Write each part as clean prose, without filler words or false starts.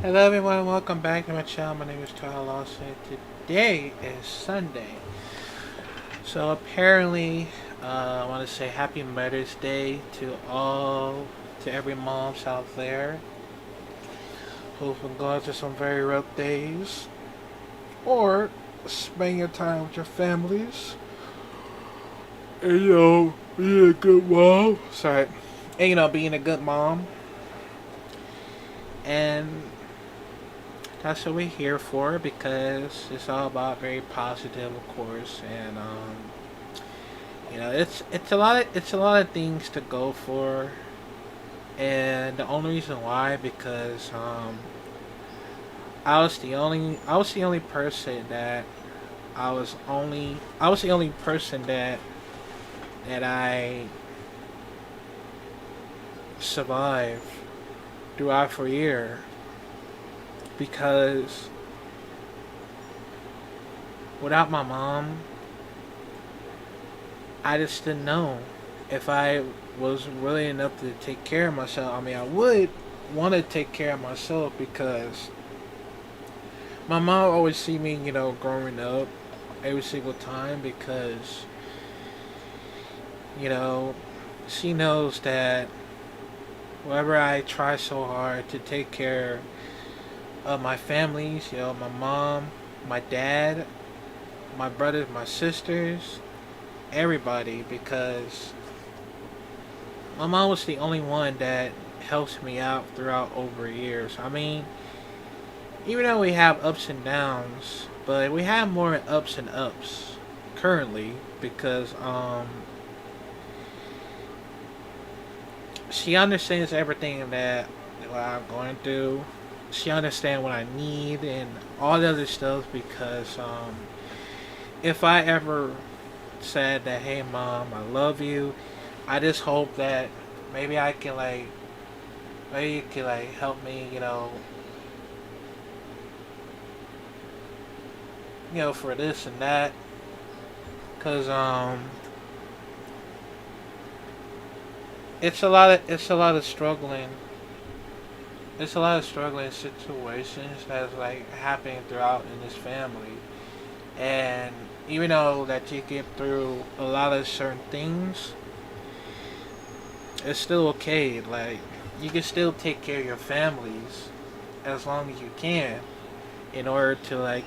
Hello everyone, welcome back to my channel. My name is Kyle Lawson. Today is Sunday. So apparently, I want to say Happy Mother's Day to every moms out there who've been going through some very rough days. Or spend your time with your families. And being a good mom. Sorry. And being a good mom. And that's what we're here for because it's all about very positive, of course, and it's a lot of things to go for, and the only reason why because I was the only person that I was the only person that I survived throughout for a year because without my mom I just didn't know if I was really enough to take care of myself. I mean, I would want to take care of myself because my mom always see me, growing up every single time because, you know, she knows that whenever I try so hard to take care of my families, my mom, my dad, my brothers, my sisters, everybody, because my mom was the only one that helps me out throughout over years. I mean, even though we have ups and downs, but we have more ups and ups currently because she understands everything that what I'm going through. She understands what I need and all the other stuff because if I ever said that, hey mom, I love you, I just hope that maybe I can maybe you can help me, for this and that, cause it's a lot of struggling. It's a lot of struggling situations that's happening throughout in this family, and even though that you get through a lot of certain things, it's still okay. Like you can still take care of your families as long as you can in order to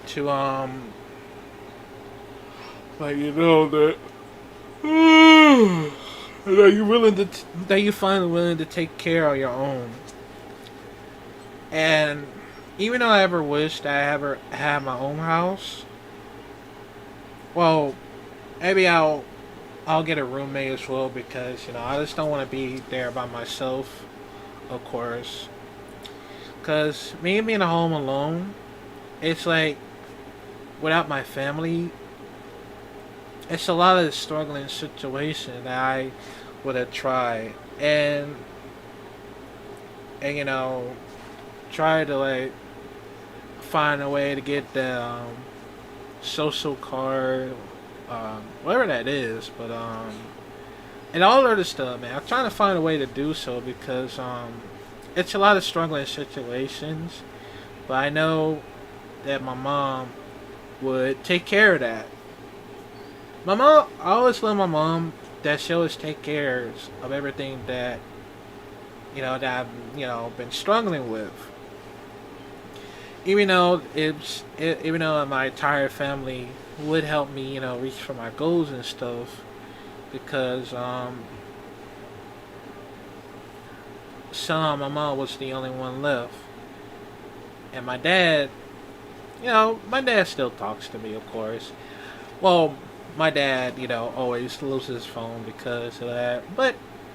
to that that you finally willing to take care of your own. And even though I ever wished I ever had my own house, well, maybe I'll get a roommate as well because I just don't want to be there by myself, of course. Cause me being at home alone, it's like without my family, it's a lot of struggling situation that I would have tried and try to find a way to get the social card, whatever that is, but and all other stuff, man. I'm trying to find a way to do so because it's a lot of struggling situations, but I know that my mom would take care of that. I always love my mom that she always take care of everything that I've been struggling with. Even though my entire family would help me, reach for my goals and stuff, because somehow my mom was the only one left, and my dad still talks to me, of course. Well, my dad, always loses his phone because of that, but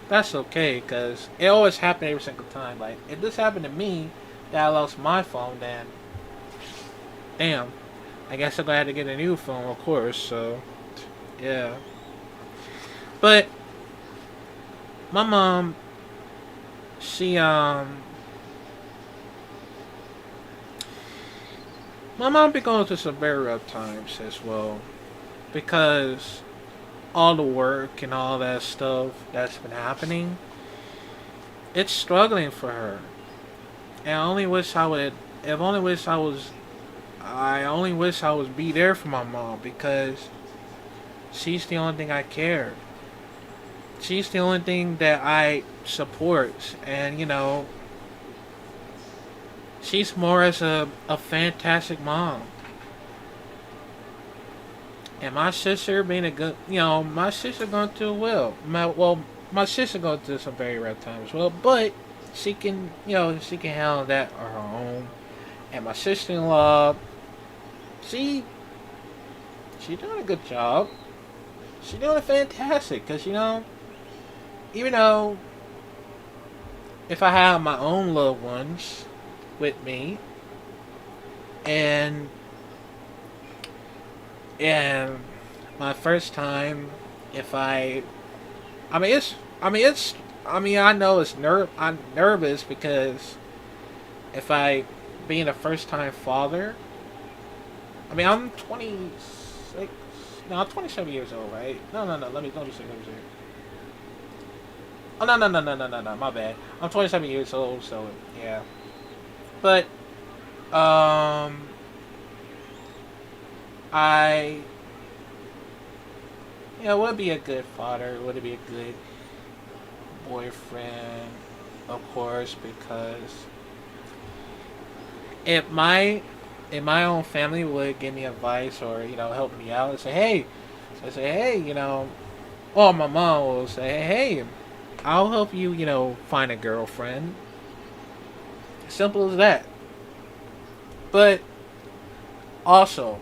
that's okay because it always happened every single time. Like if this happened to me, that I lost my phone, then damn, I guess I'm gonna have to get a new phone, of course. So yeah, but my mom, she my mom be going through some very rough times as well because all the work and all that stuff that's been happening, it's struggling for her. And I only wish I would. If only wish I was. I only wish I was be there for my mom because she's the only thing I care. She's the only thing that I support, and she's more as a fantastic mom. And my sister being a good, my sister going through my sister going through some very rough times as well, but she can handle that on her own. And my sister-in-law, she, she doing a good job. She doing fantastic, cause even though if I have my own loved ones with me, and and my first time, if I mean it's I know I'm nervous because if I being a first time father, I'm 26. No, I'm 27 years old, right? No, no, no. Let me see. Let me see. Oh, no, no, no, no, no, no, no. My bad. I'm 27 years old, so yeah. But um, I would be a good father. Would it be a good boyfriend? Of course, because if my own family would give me advice or help me out and say, hey, well, my mom will say, hey, I'll help you, find a girlfriend. Simple as that. But also,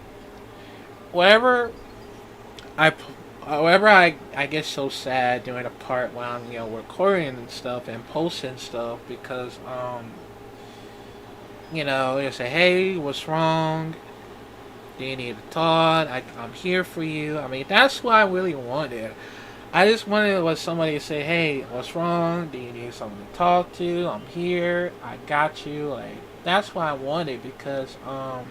whenever I, whenever I get so sad during the part when I'm, recording and stuff and posting stuff because, they say, hey, what's wrong? Do you need a talk? I'm here for you. That's what I really wanted. I just wanted was somebody to say, "Hey, what's wrong? Do you need someone to talk to? I'm here. I got you." Like that's what I wanted because I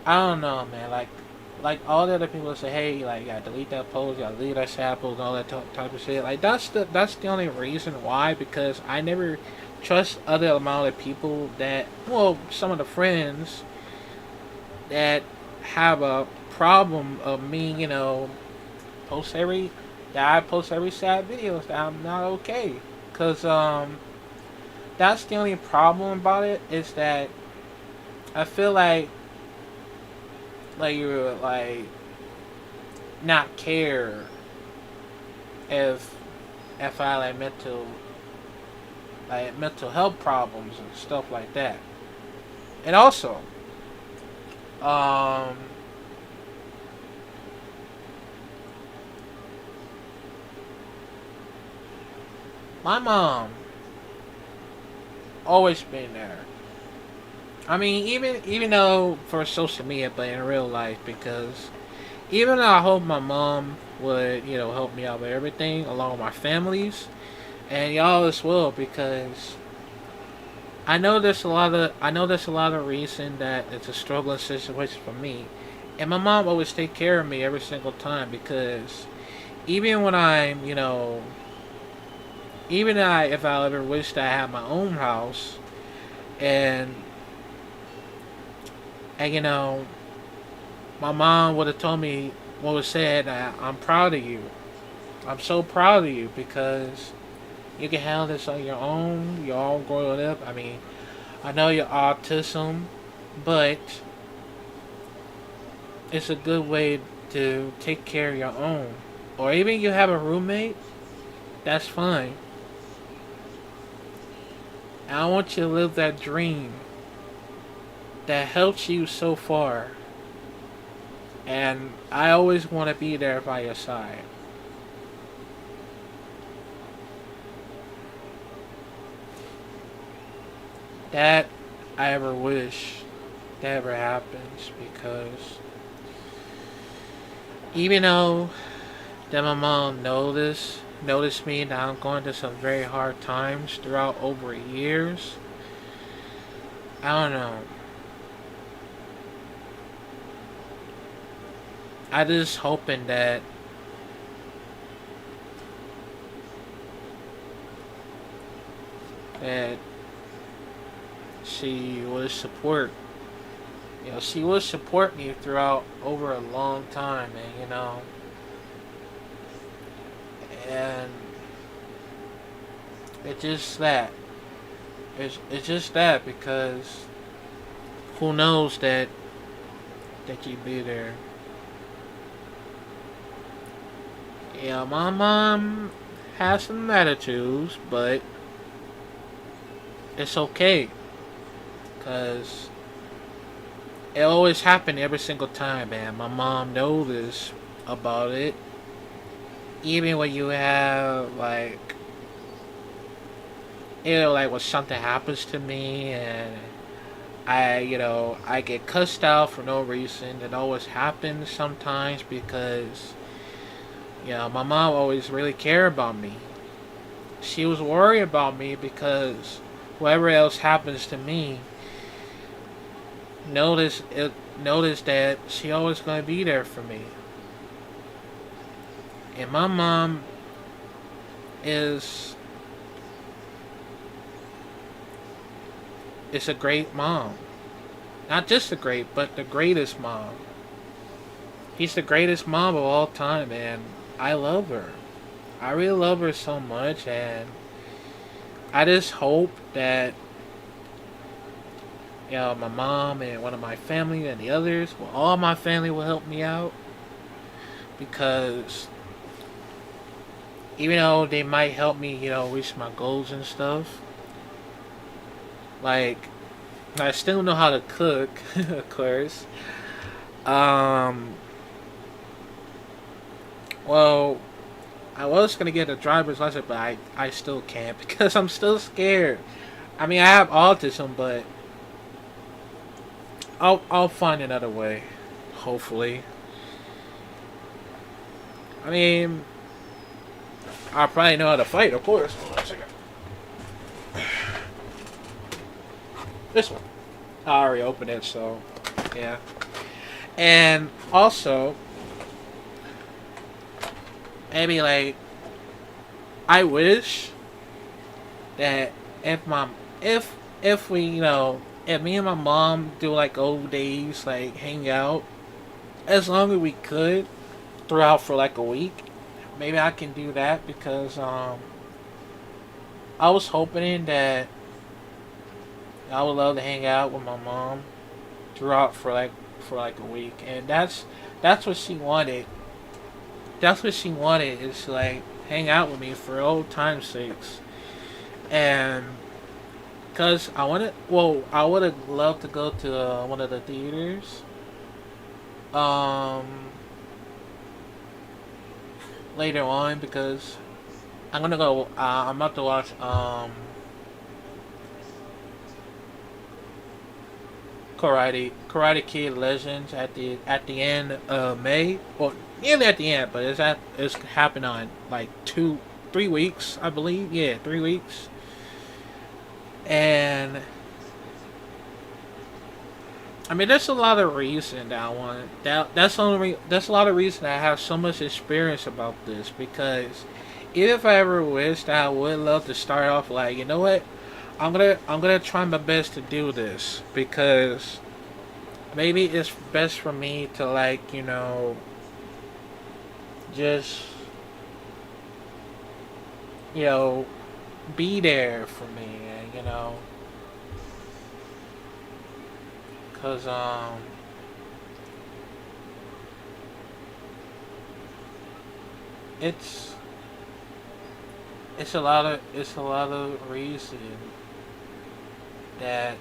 don't know, man. Like all the other people say, "Hey, like, you gotta delete that post, you gotta delete that sample, and all that type of shit." Like that's the only reason why because I never trust other amount of people that some of the friends that have a problem of me, post every that I post every sad videos that I'm not okay. Cause that's the only problem about it is that I feel like you're like not care if I mental health problems and stuff like that. And also, um my mom always been there. Even though for social media, but in real life, because even though I hope my mom would help me out with everything along with my families and y'all as well, because I know there's a lot of reason that it's a struggling situation for me, and my mom always take care of me every single time because even when I'm even if I ever wished I had my own house and and my mom would have told me what was said. I'm proud of you. I'm so proud of you because you can handle this on your own. You're all growing up. I know you're autism, but it's a good way to take care of your own. Or even you have a roommate, that's fine. And I want you to live that dream that helps you so far. And I always want to be there by your side. That I ever wish that ever happens because even though that my mom noticed me that I'm going through some very hard times throughout over years, I don't know. I just hoping that that she would support. She would support me throughout over a long time, and and it's just that. It's just that because who knows that you'd be there. Yeah, my mom has some attitudes, but it's okay because it always happened every single time, man. My mom knows this about it. Even when you have like, like when something happens to me and I get cussed out for no reason. It always happens sometimes because my mom always really cared about me. She was worried about me because whatever else happens to me, notice that she always gonna be there for me. And my mom is a great mom. Not just a great, but the greatest mom. He's the greatest mom of all time, and I love her. I really love her so much, and I just hope that my mom and one of my family and the others, well, all my family will help me out because even though they might help me, reach my goals and stuff, like I still know how to cook, of course. Um, well, I was gonna get a driver's license, but I still can't because I'm still scared. I mean, I have autism, but I'll find another way. Hopefully. I mean, I probably know how to fight, of course. Hold on a second. This one. I already opened it, so yeah. And also, maybe like I wish that if we if me and my mom do like old days like hang out as long as we could throughout for like a week, maybe I can do that because I was hoping that I would love to hang out with my mom throughout for like a week, and that's what she wanted. That's what she wanted is to, like hang out with me for old time's sakes, and because I would have loved to go to one of the theaters, um, later on because I'm gonna go. I'm about to watch Karate Kid Legends at the end of May. Well, nearly at the end, but it's happening on like 3 weeks, I believe. Yeah, 3 weeks. And I mean, there's a lot of reason that I want that's a lot of reason I have so much experience about this because if I ever wished, I would love to start off like what, I'm gonna try my best to do this because maybe it's best for me to like just you know be there for me and because it's it's a lot of reason that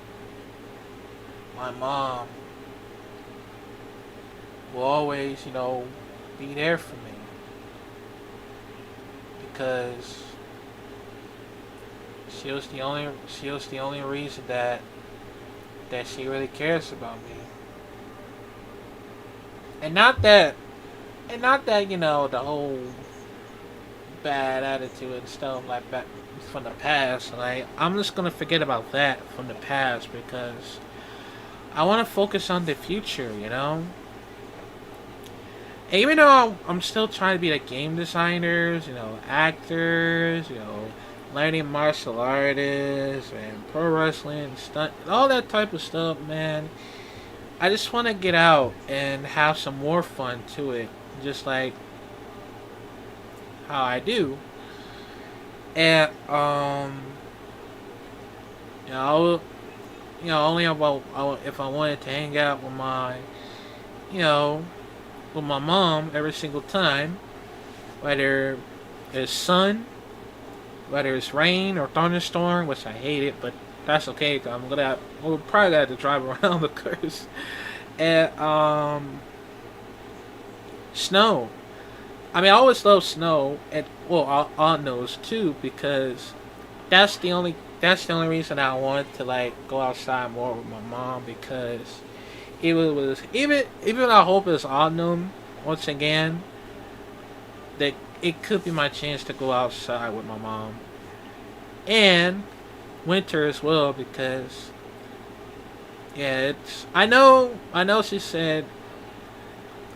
my mom will always be there for me because she was the only reason that she really cares about me. And not that the whole bad attitude and stuff like that from the past. Like I'm just gonna forget about that from the past because I want to focus on the future. And even though I'm still trying to be like game designers, actors, learning martial artists and pro wrestling, stunt, all that type of stuff, man. I just want to get out and have some more fun to it, just like how I do. And you know, only about if I wanted to hang out with you know, with my mom every single time, whether it's sun, whether it's rain or thunderstorm, which I hate it, but that's okay. Cause we'll probably have to drive around the course, and snow. I mean, I always love snow, and well, on those too, because that's the only reason I wanted to like go outside more with my mom because even I hope it's autumn once again that it could be my chance to go outside with my mom and winter as well because yeah it's I know she said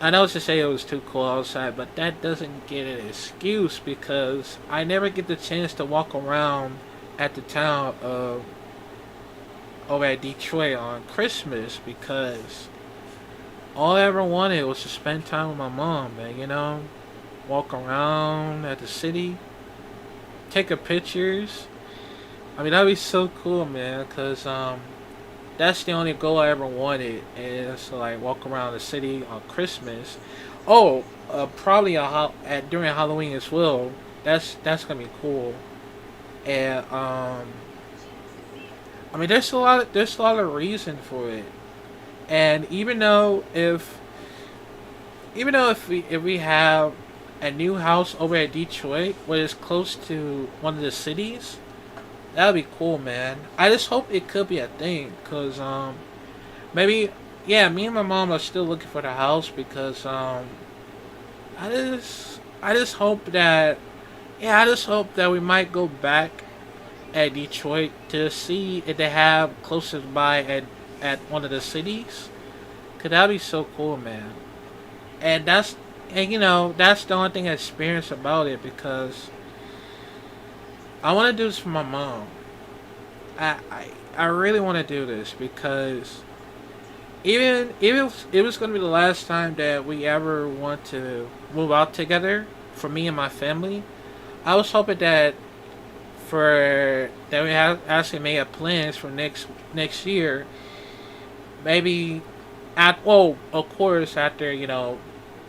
it was too cold outside, but that doesn't get an excuse because I never get the chance to walk around at the town of over at Detroit on Christmas because all I ever wanted was to spend time with my mom, man. Walk around at the city, take a pictures. I mean, that'd be so cool, man. Cause that's the only goal I ever wanted is to like walk around the city on Christmas. Oh, probably during Halloween as well. That's gonna be cool. And I mean, there's a lot of reason for it. And even though if we have a new house over at Detroit, where it's close to one of the cities, that would be cool, man. I just hope it could be a thing, cause maybe yeah, me and my mom are still looking for the house because I just hope that yeah, I just hope that we might go back at Detroit to see if they have closest by at one of the cities. Cause that'd be so cool, man. And that's the only thing I experience about it because I want to do this for my mom. I really want to do this because even if it was going to be the last time that we ever want to move out together for me and my family, I was hoping that we have actually made plans for next year. Maybe of course after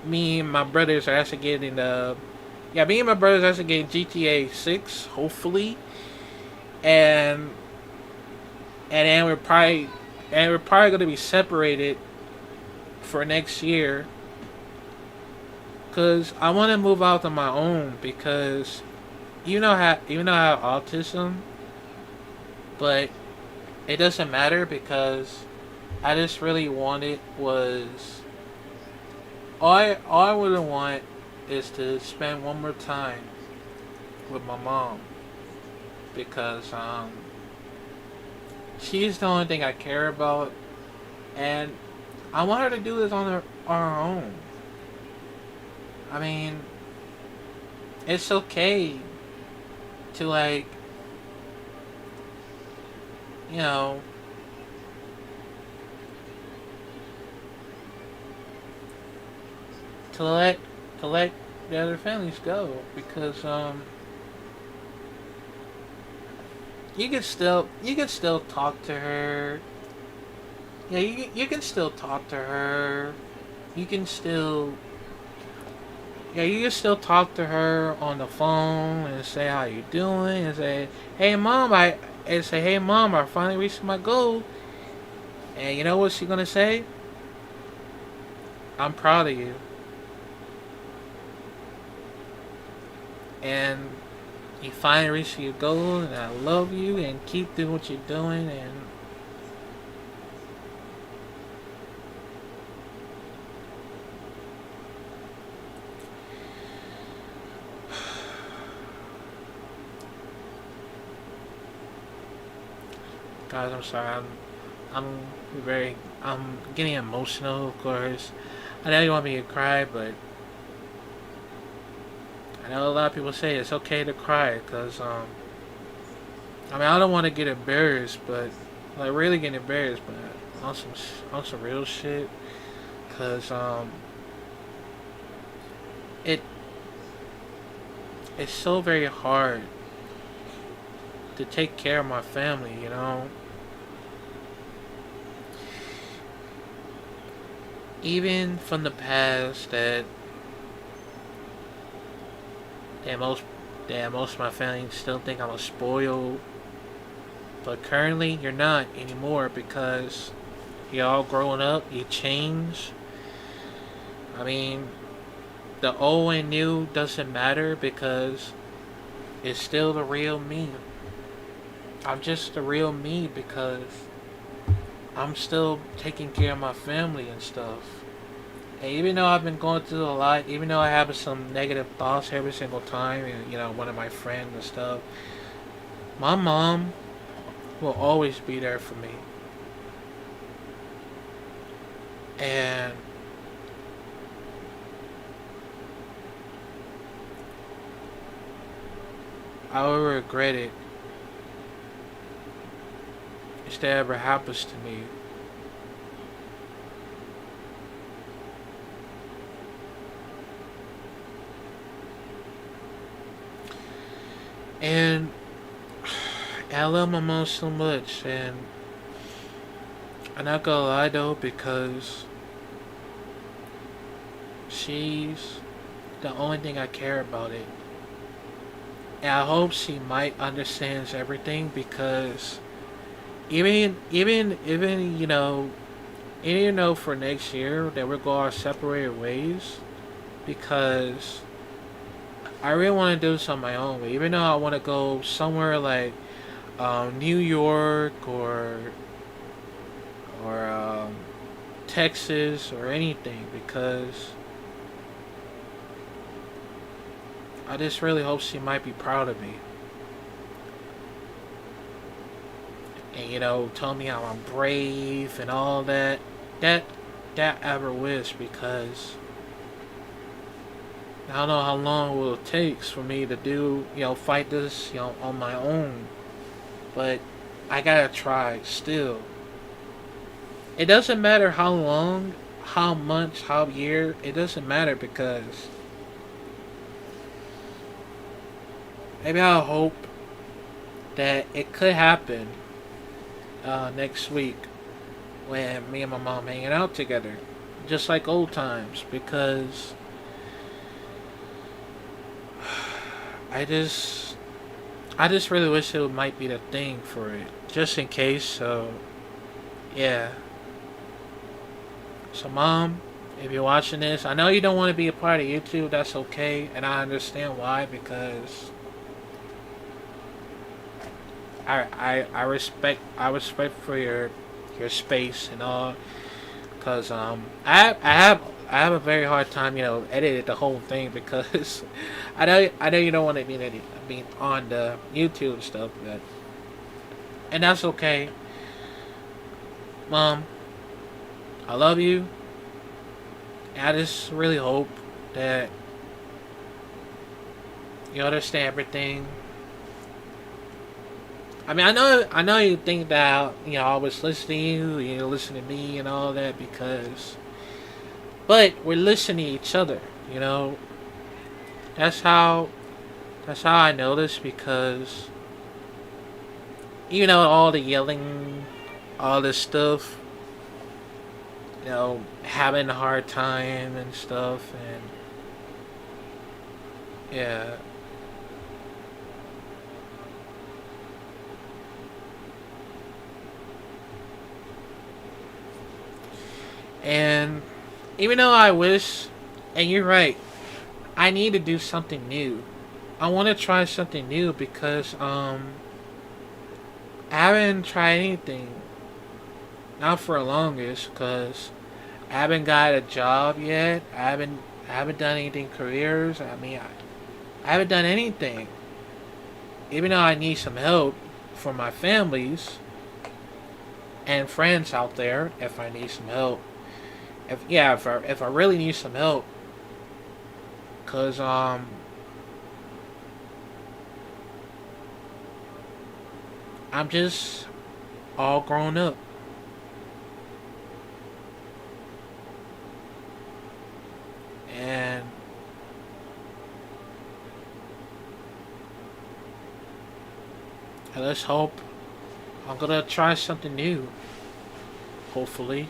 me and my brothers are actually getting me and my brothers are actually getting GTA 6 hopefully, and then we're probably going to be separated for next year because I want to move out on my own because even though I have autism, but it doesn't matter because I just really wanted was all I really want is to spend one more time with my mom because she's the only thing I care about, and I want her to do this on her own. I mean, it's okay to like, you know, to let the other families go because you can still talk to her. Yeah, you can still talk to her. You can still you can still talk to her on the phone and say how you doing and say, hey mom, I finally reached my goal. And you know what she's gonna say? I'm proud of you. And you finally reached your goal and I love you and keep doing what you're doing and guys, I'm sorry. I'm I'm getting emotional, of course. I know you want me to cry, but I know a lot of people say it's okay to cry because I mean, I don't want to get embarrassed, but like really get embarrassed, but on some real shit, cause it it's so very hard to take care of my family, you know. Even from the past that most that most of my family still think I'm a spoiled, but currently you're not anymore because y'all growing up, you change. I mean, the old and new doesn't matter because it's still the real me. I'm just the real me because I'm still taking care of my family and stuff. And even though I've been going through a lot, even though I have some negative thoughts every single time, and one of my friends and stuff, my mom will always be there for me. And I will regret it if that ever happens to me. And I love my mom so much, and I'm not gonna lie though, because she's the only thing I care about it. And I hope she might understands everything because even for next year that we're going our separated ways because I really want to do this on my own. Even though I want to go somewhere like New York or Texas or anything because I just really hope she might be proud of me and tell me how I'm brave and all that. That that ever wish because I don't know how long will it takes for me to do fight this on my own, but I gotta try still. It doesn't matter how long, how much, how year. It doesn't matter because maybe I hope that it could happen next week when me and my mom hanging out together, just like old times. Because I just, I just really wish it might be the thing for it, just in case. So yeah. So mom, if you're watching this, I know you don't want to be a part of YouTube. That's okay, and I understand why because I respect for your space and all because I have a very hard time editing the whole thing because I know you don't want to be on the YouTube stuff, but and that's okay, mom. I love you. And I just really hope that you understand everything. I mean, I know you think that I was listening to you, you listen to me and all that but we're listening to each other. You know, that's how I know this because all the yelling, all this stuff, having a hard time and stuff, and yeah, and even though I wish, and you're right, I need to do something new. I want to try something new because I haven't tried anything not for the longest because I haven't got a job yet. I haven't done anything careers. I mean, I haven't done anything. Even though I need some help for my families and friends out there, if I need some help, if I really need some help, cause I'm just all grown up. And let's hope I'm gonna try something new. Hopefully,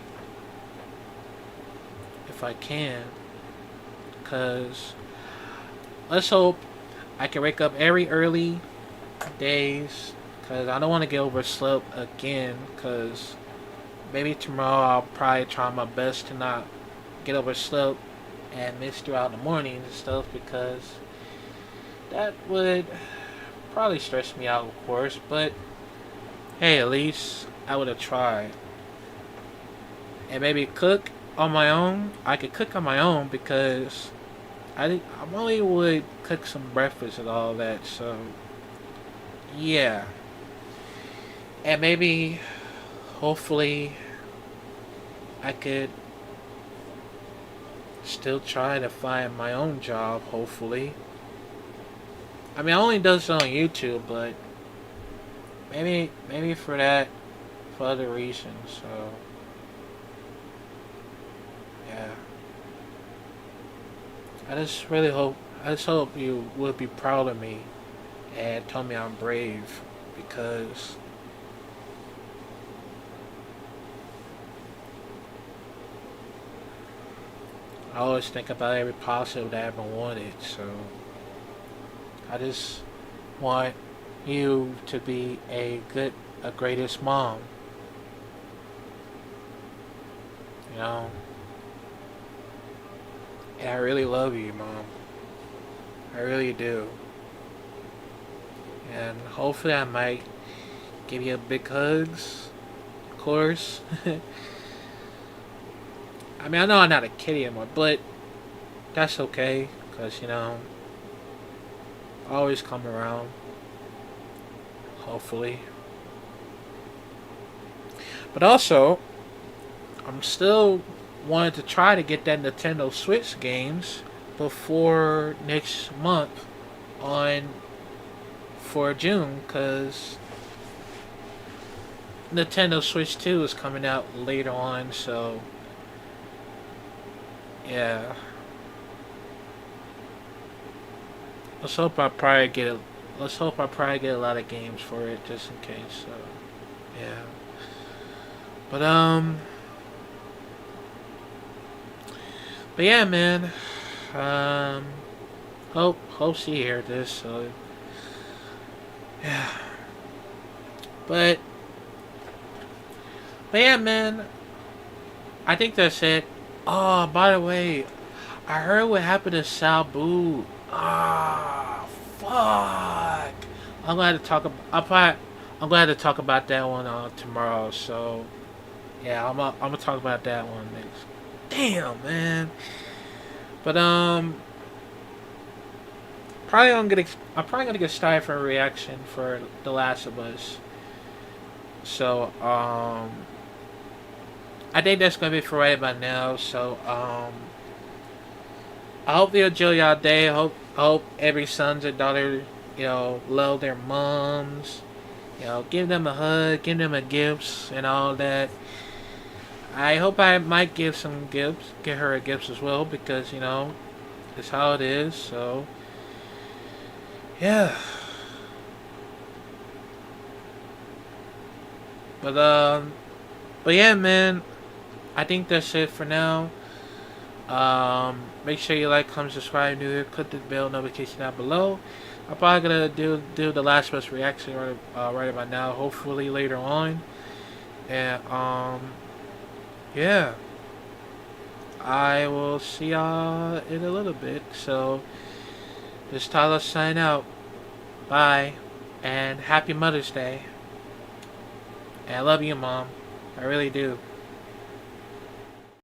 if I can. Cause let's hope I can wake up every early days. Cause I don't want to get overslept again. Cause maybe tomorrow I'll probably try my best to not get overslept and miss throughout the mornings and stuff. Because that would probably stress me out, of course. But hey, at least I would have tried. And maybe cook on my own. I could cook on my own because I only would cook some breakfast and all that. So yeah, and maybe hopefully I could still try to find my own job. Hopefully, I mean I only do this on YouTube, but maybe for that for other reasons. So yeah. I just hope you would be proud of me and tell me I'm brave because I always think about every positive that I ever wanted. So I just want you to be a greatest mom. You know, and I really love you, mom. I really do. And hopefully I might give you a big hugs, of course. I mean, I know I'm not a kid anymore, but that's okay, because, I always come around, hopefully. But also, I'm still wanting to try to get that Nintendo Switch games before next month on for June, because Nintendo Switch 2 is coming out later on, so yeah. Let's hope I probably get a, let's hope I probably get a lot of games for it just in case. So yeah. But but yeah, man. Um hope she hear this, so yeah. But yeah, man. I think that's it. Oh, by the way, I heard what happened to Sabu. Ah, fuck. I'm glad to talk. I'm glad to talk about that one tomorrow. So, yeah, I'm gonna talk about that one next. Damn, man. But I'm probably gonna get started for a reaction for The Last of Us. So, I think that's gonna be for right about now. So, I hope you enjoy y'all day. I hope every sons and daughter, love their moms. Give them a hug, give them a gifts and all that. I hope I might give some gifts, get her a gifts as well because it's how it is. So yeah, but but yeah, man. I think that's it for now. Make sure you like, comment, subscribe, new here, click the bell notification down below. I'm probably gonna do the Last of Us reaction right about now, hopefully later on. And yeah, I will see y'all in a little bit. So this is Tyler sign out. Bye, and happy Mother's Day. And I love you, Mom. I really do.